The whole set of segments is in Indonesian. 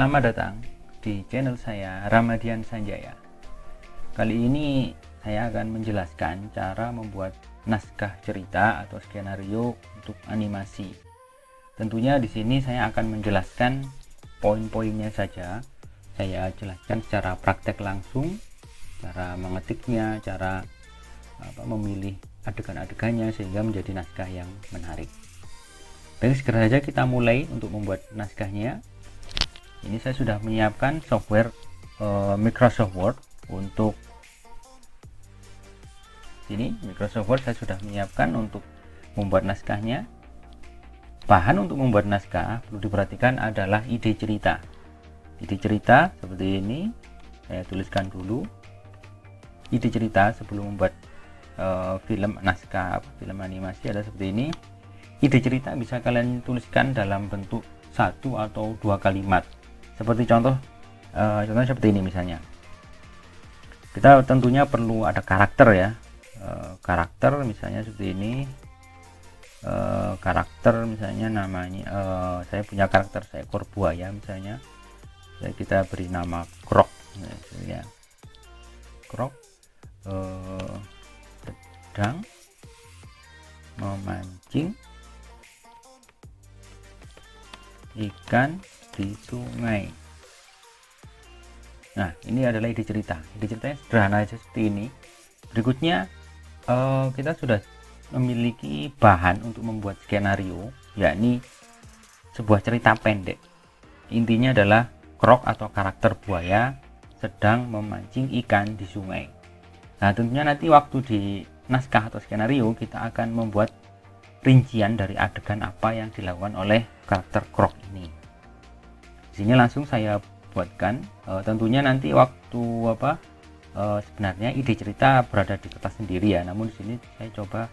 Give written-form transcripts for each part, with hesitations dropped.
Selamat datang di channel saya Ramadian Sanjaya. Kali ini saya akan menjelaskan cara membuat naskah cerita atau skenario untuk animasi. Tentunya di sini saya akan menjelaskan poin-poinnya saja. Saya jelaskan secara praktek langsung, cara mengetiknya, cara memilih adegan-adegannya sehingga menjadi naskah yang menarik. Baik, segera saja kita mulai untuk membuat naskahnya. Ini saya sudah menyiapkan software Microsoft Word untuk sini. Microsoft Word saya sudah menyiapkan untuk membuat naskahnya. Bahan untuk membuat naskah perlu diperhatikan adalah ide cerita. Ide cerita seperti ini saya tuliskan dulu. Ide cerita sebelum membuat film naskah, film animasi ada seperti ini. Ide cerita bisa kalian tuliskan dalam bentuk 1 atau 2 kalimat. Seperti contohnya seperti ini misalnya. Kita tentunya perlu ada karakter ya. Karakter misalnya seperti ini. Karakter misalnya namanya saya punya karakter seekor buaya misalnya. Kita beri nama Krok ya. Krok sedang memancing ikan di sungai. Nah, ini adalah ide cerita. Ide ceritanya sederhana aja seperti ini. Berikutnya kita sudah memiliki bahan untuk membuat skenario, yakni sebuah cerita pendek. Intinya adalah Krok atau karakter buaya sedang memancing ikan di sungai. Nah, tentunya nanti waktu di naskah atau skenario kita akan membuat rincian dari adegan apa yang dilakukan oleh karakter Krok ini. Di sini langsung saya buatkan. Tentunya nanti waktu sebenarnya ide cerita berada di kertas sendiri ya. Namun di sini saya coba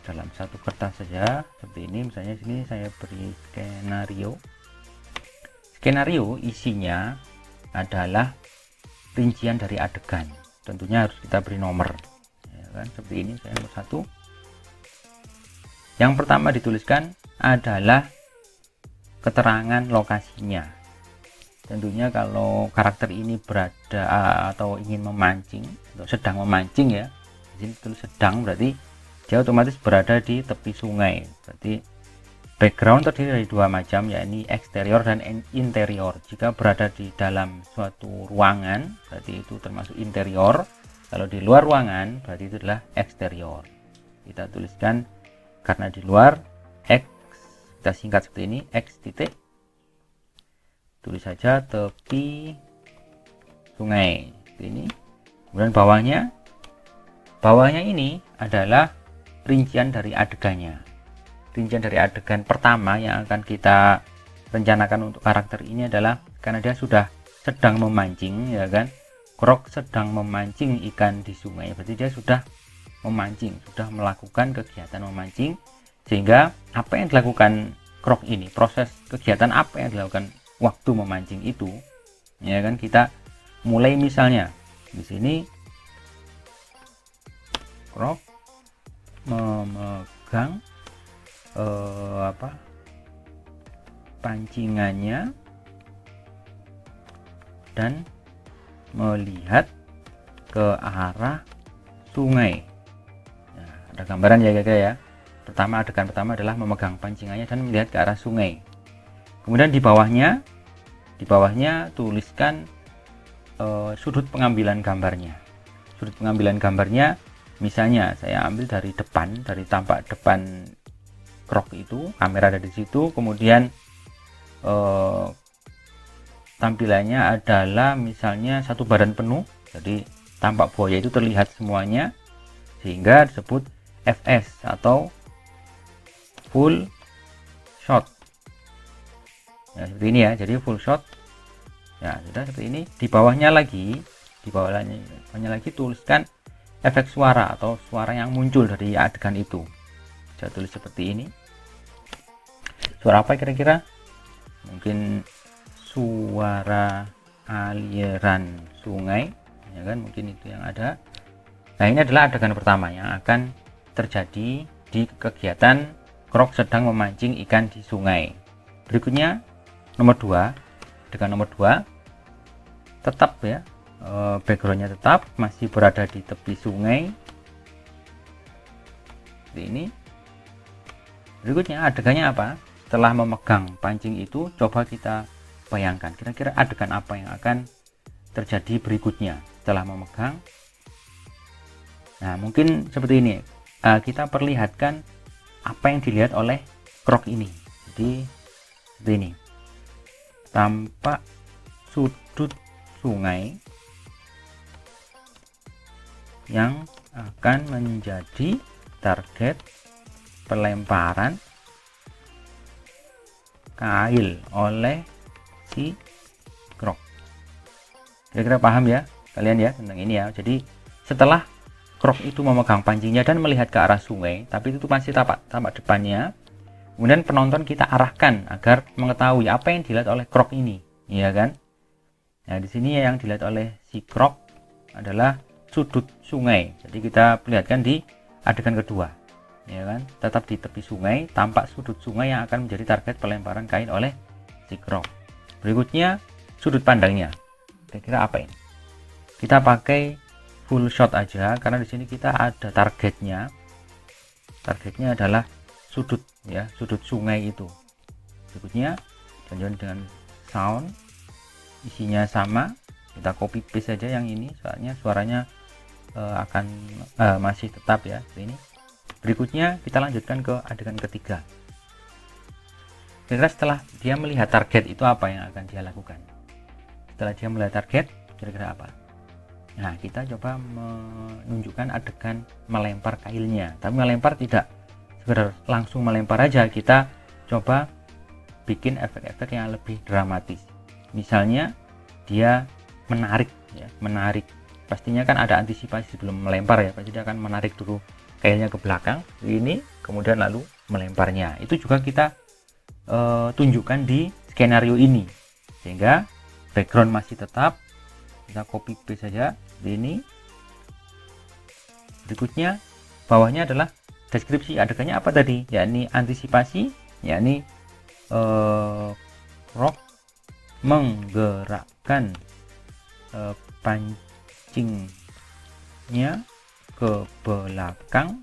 dalam satu kertas saja seperti ini. Misalnya sini saya beri skenario. Skenario isinya adalah rincian dari adegan. Tentunya harus kita beri nomor. Ya kan? Seperti ini saya nomor 1. Yang pertama dituliskan adalah keterangan lokasinya. Tentunya kalau karakter ini berada atau ingin memancing atau sedang memancing ya, di sini tulis sedang berarti dia otomatis berada di tepi sungai. Berarti background terdiri dari 2 macam, yakni eksterior dan interior. Jika berada di dalam suatu ruangan berarti itu termasuk interior. Kalau di luar ruangan berarti itu adalah eksterior. Kita tuliskan karena di luar X, kita singkat seperti ini, X titik. Tulis saja tepi sungai ini. Kemudian bawahnya ini adalah rincian dari adegannya. Rincian dari adegan pertama yang akan kita rencanakan untuk karakter ini adalah karena dia sudah sedang memancing ya kan. Krok sedang memancing ikan di sungai, berarti dia sudah memancing, sudah melakukan kegiatan memancing, sehingga apa yang dilakukan Krok ini, proses kegiatan apa yang dilakukan waktu memancing itu ya kan, kita mulai misalnya di sini Krok memegang pancingannya dan melihat ke arah sungai. Nah, ada gambaran ya guys ya. Adegan pertama adalah memegang pancingannya dan melihat ke arah sungai. Kemudian di bawahnya tuliskan sudut pengambilan gambarnya. Sudut pengambilan gambarnya misalnya saya ambil dari depan, dari tampak depan Krok itu, kamera ada di situ, kemudian tampilannya adalah misalnya satu badan penuh, jadi tampak buaya itu terlihat semuanya, sehingga disebut FS atau full shot. Ya, seperti ini ya, jadi full shot ya sudah seperti ini. Di bawahnya lagi tuliskan efek suara atau suara yang muncul dari adegan itu. Saya tulis seperti ini. Suara apa kira-kira? Mungkin suara aliran sungai ya kan, mungkin itu yang ada. Nah, ini adalah adegan pertama yang akan terjadi di kegiatan Krok sedang memancing ikan di sungai. Berikutnya nomor 2, adegan nomor 2 tetap ya, backgroundnya tetap masih berada di tepi sungai seperti ini. Berikutnya adegannya apa? Setelah memegang pancing itu, coba kita bayangkan kira-kira adegan apa yang akan terjadi berikutnya setelah memegang. Nah, mungkin seperti ini. Kita perlihatkan apa yang dilihat oleh krok ini. Jadi seperti ini. Tampak sudut sungai yang akan menjadi target pelemparan kail oleh si krok. Kira-kira paham ya kalian ya tentang ini ya. Jadi setelah krok itu memegang pancingnya dan melihat ke arah sungai, tapi itu masih tampak depannya, kemudian penonton kita arahkan agar mengetahui apa yang dilihat oleh krok ini, ya kan? Nah, di sini yang dilihat oleh si krok adalah sudut sungai. Jadi kita perlihatkan di adegan kedua, ya kan? Tetap di tepi sungai, tampak sudut sungai yang akan menjadi target pelemparan kain oleh si krok. Berikutnya sudut pandangnya. Kira-kira apa ini? Kita pakai full shot aja karena di sini kita ada targetnya. Targetnya adalah sudut ya, sudut sungai itu. Berikutnya jangan dengan sound, isinya sama, kita copy paste saja yang ini, soalnya suaranya akan masih tetap ya ini. Berikutnya kita lanjutkan ke adegan ketiga. Kira-kira setelah dia melihat target itu apa yang akan dia lakukan? Setelah dia melihat target, kira-kira apa? Nah, kita coba menunjukkan adegan melempar kailnya. Tapi melempar tidak sekedar langsung melempar aja, kita coba bikin efek-efek yang lebih dramatis. Misalnya dia menarik ya, menarik. Pastinya kan ada antisipasi sebelum melempar ya, pasti dia akan menarik dulu kailnya ke belakang ini, kemudian lalu melemparnya. Itu juga kita tunjukkan di skenario ini, sehingga background masih tetap, kita copy paste saja di ini. Berikutnya bawahnya adalah deskripsi adegannya apa tadi, yakni antisipasi, yakni krok menggerakkan pancingnya ke belakang.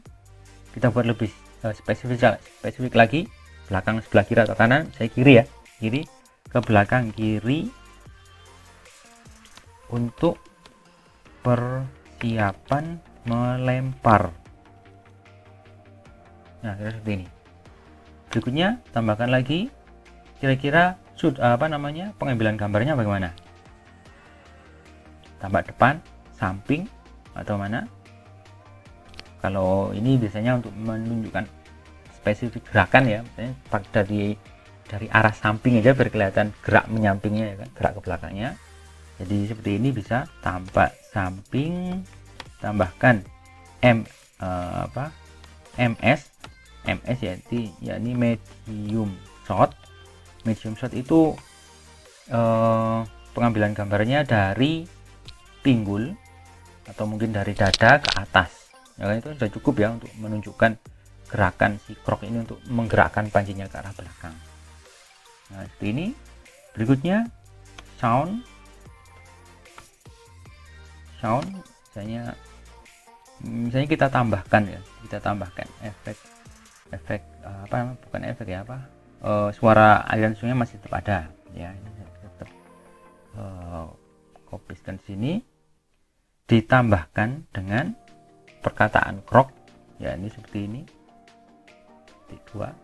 Kita buat lebih spesifik lagi, belakang sebelah kiri atau kanan, saya kiri ya, kiri ke belakang kiri untuk persiapan melempar. Nah, seperti ini. Berikutnya tambahkan lagi, kira-kira pengambilan gambarnya bagaimana? Tampak depan, samping, atau mana? Kalau ini biasanya untuk menunjukkan spesifik gerakan ya, misalnya dari arah samping aja biar kelihatan gerak menyampingnya ya kan, gerak ke belakangnya. Jadi seperti ini bisa tampak samping, tambahkan MS yakni medium shot. Medium shot itu pengambilan gambarnya dari pinggul atau mungkin dari dada ke atas. Ya kan, itu sudah cukup ya untuk menunjukkan gerakan si krok ini untuk menggerakkan pancinya ke arah belakang. Nah, seperti ini. Berikutnya sound misalnya kita tambahkan suara aliran sungai masih tetap ada ya, ini tetap kopiskan sini, ditambahkan dengan perkataan krok ya, ini seperti ini, dua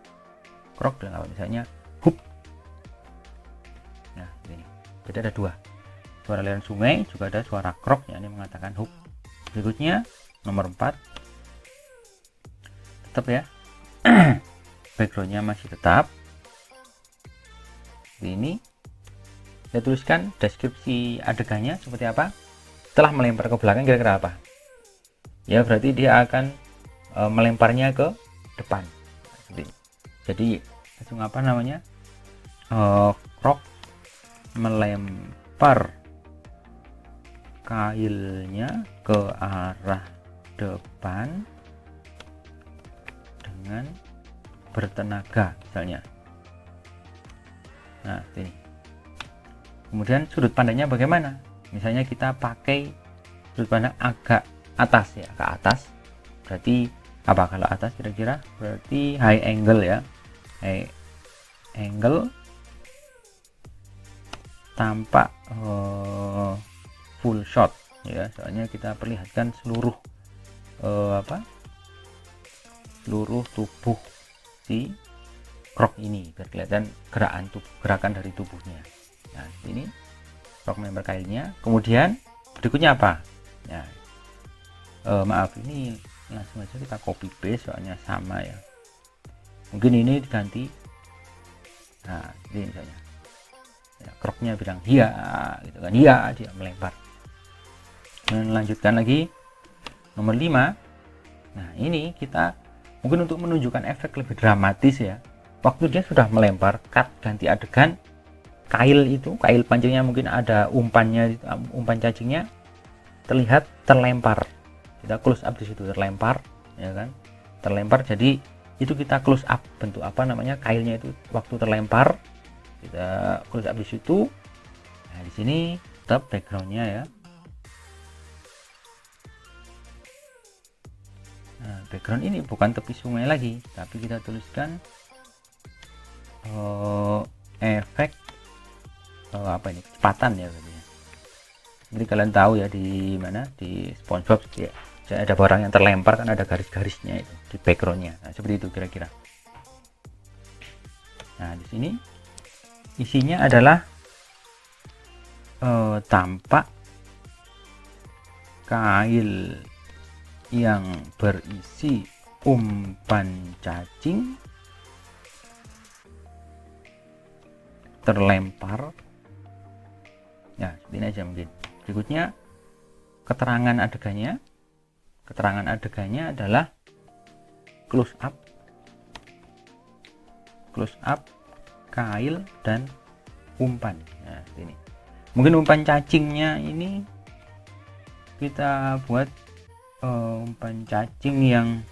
krok dengan misalnya hup. Nah, ini jadi ada dua, suara aliran sungai, juga ada suara krok ya, ini mengatakan hup. Berikutnya nomor 4, tetap ya backgroundnya masih tetap ini. Saya tuliskan deskripsi adegannya seperti apa. Setelah melempar ke belakang, kira-kira apa ya, berarti dia akan melemparnya ke depan. Jadi langsung krok melempar kailnya ke arah depan dengan bertenaga misalnya. Nah, ini Kemudian sudut pandangnya bagaimana? Misalnya kita pakai sudut pandang agak atas ya, ke atas. Berarti apa kalau atas kira-kira? Berarti high angle ya. High angle tampak full shot ya. Soalnya kita perlihatkan seluruh seluruh tubuh si krok ini biar kelihatan gerakan dari tubuhnya. Nah, ini krok member kailnya. Kemudian berikutnya apa? Nah, maaf, ini langsung aja kita copy paste soalnya sama ya. Mungkin ini diganti. Nah, ini misalnya ya, kroknya bilang iya gitu kan, iya, dia melempar. Dan lanjutkan lagi nomor 5. Nah, ini kita mungkin untuk menunjukkan efek lebih dramatis ya, waktu dia sudah melempar, cut ganti adegan, kail pancingnya mungkin ada umpannya, umpan cacingnya terlihat terlempar, kita close up di situ, terlempar ya kan, terlempar. Jadi itu kita close up bentuk kailnya itu waktu terlempar, kita close up di situ. Nah, di sini tetap backgroundnya ya. Nah, background ini bukan tepi sungai lagi, tapi kita tuliskan efek kecepatan ya. Jadi kalian tahu ya di mana di SpongeBob ya, ada barang yang terlempar kan ada garis-garisnya itu di backgroundnya. Nah, seperti itu kira-kira. Nah, di sini isinya adalah tampak kail yang berisi umpan cacing terlempar ya, seperti ini aja mungkin. Berikutnya keterangan adegannya adalah close up kail dan umpan. Nah, ini mungkin umpan cacingnya ini kita buat umpan cacing yang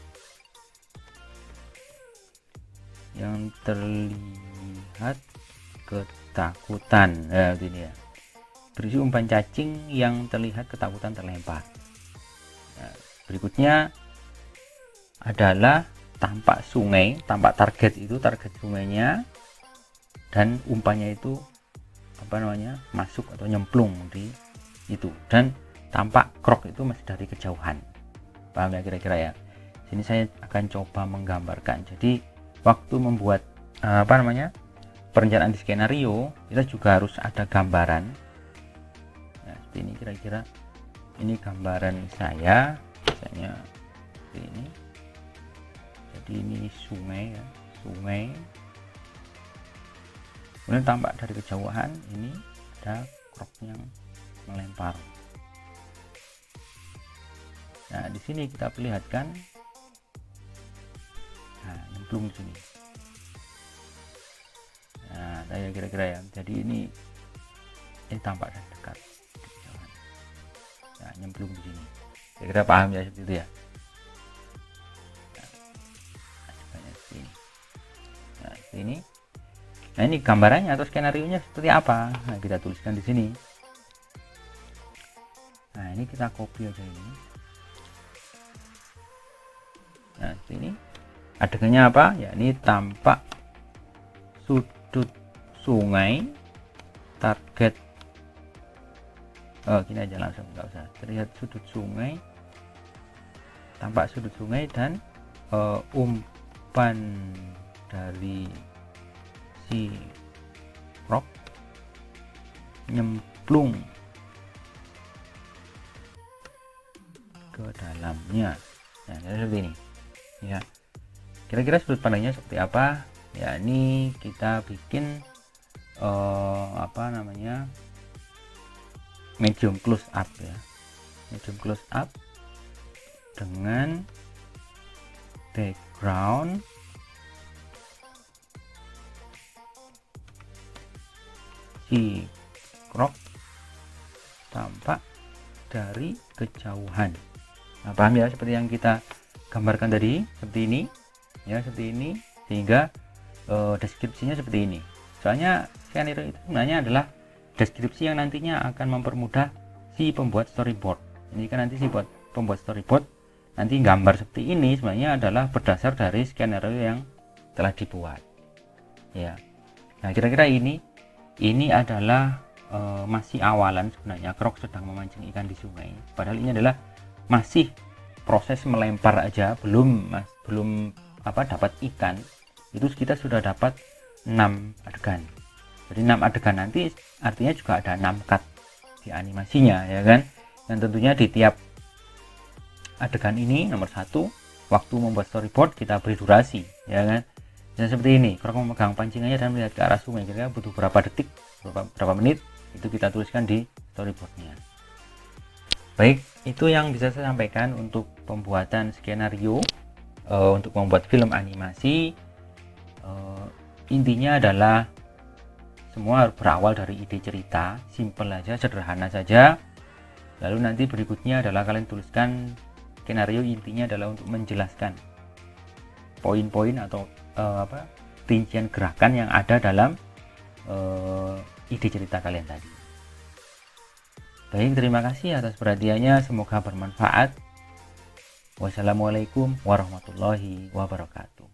terlihat ketakutan ya, ini ya, berisi umpan cacing yang terlihat ketakutan terlempar. Nah, berikutnya adalah tampak sungai, tampak target sungainya, dan umpannya itu masuk atau nyemplung di itu, dan tampak krok itu masih dari kejauhan. Paham ya kira-kira ya. Sini saya akan coba menggambarkan. Jadi waktu membuat perencanaan di skenario, kita juga harus ada gambaran. Nah, seperti ini kira-kira. Ini gambaran saya, misalnya seperti ini. Jadi ini sungai ya, sungai. Kemudian tampak dari kejauhan ini ada krok yang melempar. Nah, di sini kita perlihatkan nyemplung di sini. Nah, saya kira-kira ya. Jadi ini tampak dari dekat. Nah, nyemplung di sini. Kira-kira paham ya seperti itu ya. Nah, seperti ini. Nah, ini gambarannya atau skenarionya seperti apa? Nah, kita tuliskan di sini. Nah, ini kita copy aja ini. Nah, ini adegannya apa? Ya, ini tampak sudut sungai, target. Gini aja langsung, nggak usah. Terlihat sudut sungai, tampak sudut sungai dan umpan dari si krok nyemplung ke dalamnya. Nah, seperti ini. Ya, kira-kira sudut pandangnya seperti apa ya. Ini kita bikin medium close up ya, medium close up dengan background si krok tampak dari kejauhan. Nah, paham ya, seperti yang kita gambarkan tadi, seperti ini ya, seperti ini, sehingga deskripsinya seperti ini. Soalnya skenario itu sebenarnya adalah deskripsi yang nantinya akan mempermudah si pembuat storyboard. Ini kan nanti si pembuat storyboard nanti gambar seperti ini sebenarnya adalah berdasar dari skenario yang telah dibuat ya. Nah kira-kira ini adalah masih awalan sebenarnya. Krok sedang memancing ikan di sungai, padahal ini adalah masih proses melempar aja, belum dapat ikan. Itu kita sudah dapat 6 adegan. Jadi 6 adegan nanti artinya juga ada 6 cut di animasinya ya kan. Dan tentunya di tiap adegan ini nomor 1 waktu membuat storyboard kita beri durasi ya kan. Dan seperti ini, Krok memegang pancingannya dan melihat ke arah sungai, kira-kira butuh berapa detik, berapa menit, itu kita tuliskan di storyboardnya. Baik, itu yang bisa saya sampaikan untuk pembuatan skenario untuk membuat film animasi. Intinya adalah semua berawal dari ide cerita, simple aja, sederhana saja. Lalu nanti berikutnya adalah kalian tuliskan skenario, intinya adalah untuk menjelaskan poin-poin atau rincian gerakan yang ada dalam ide cerita kalian tadi. Baik, terima kasih atas perhatiannya, semoga bermanfaat. Wassalamualaikum warahmatullahi wabarakatuh.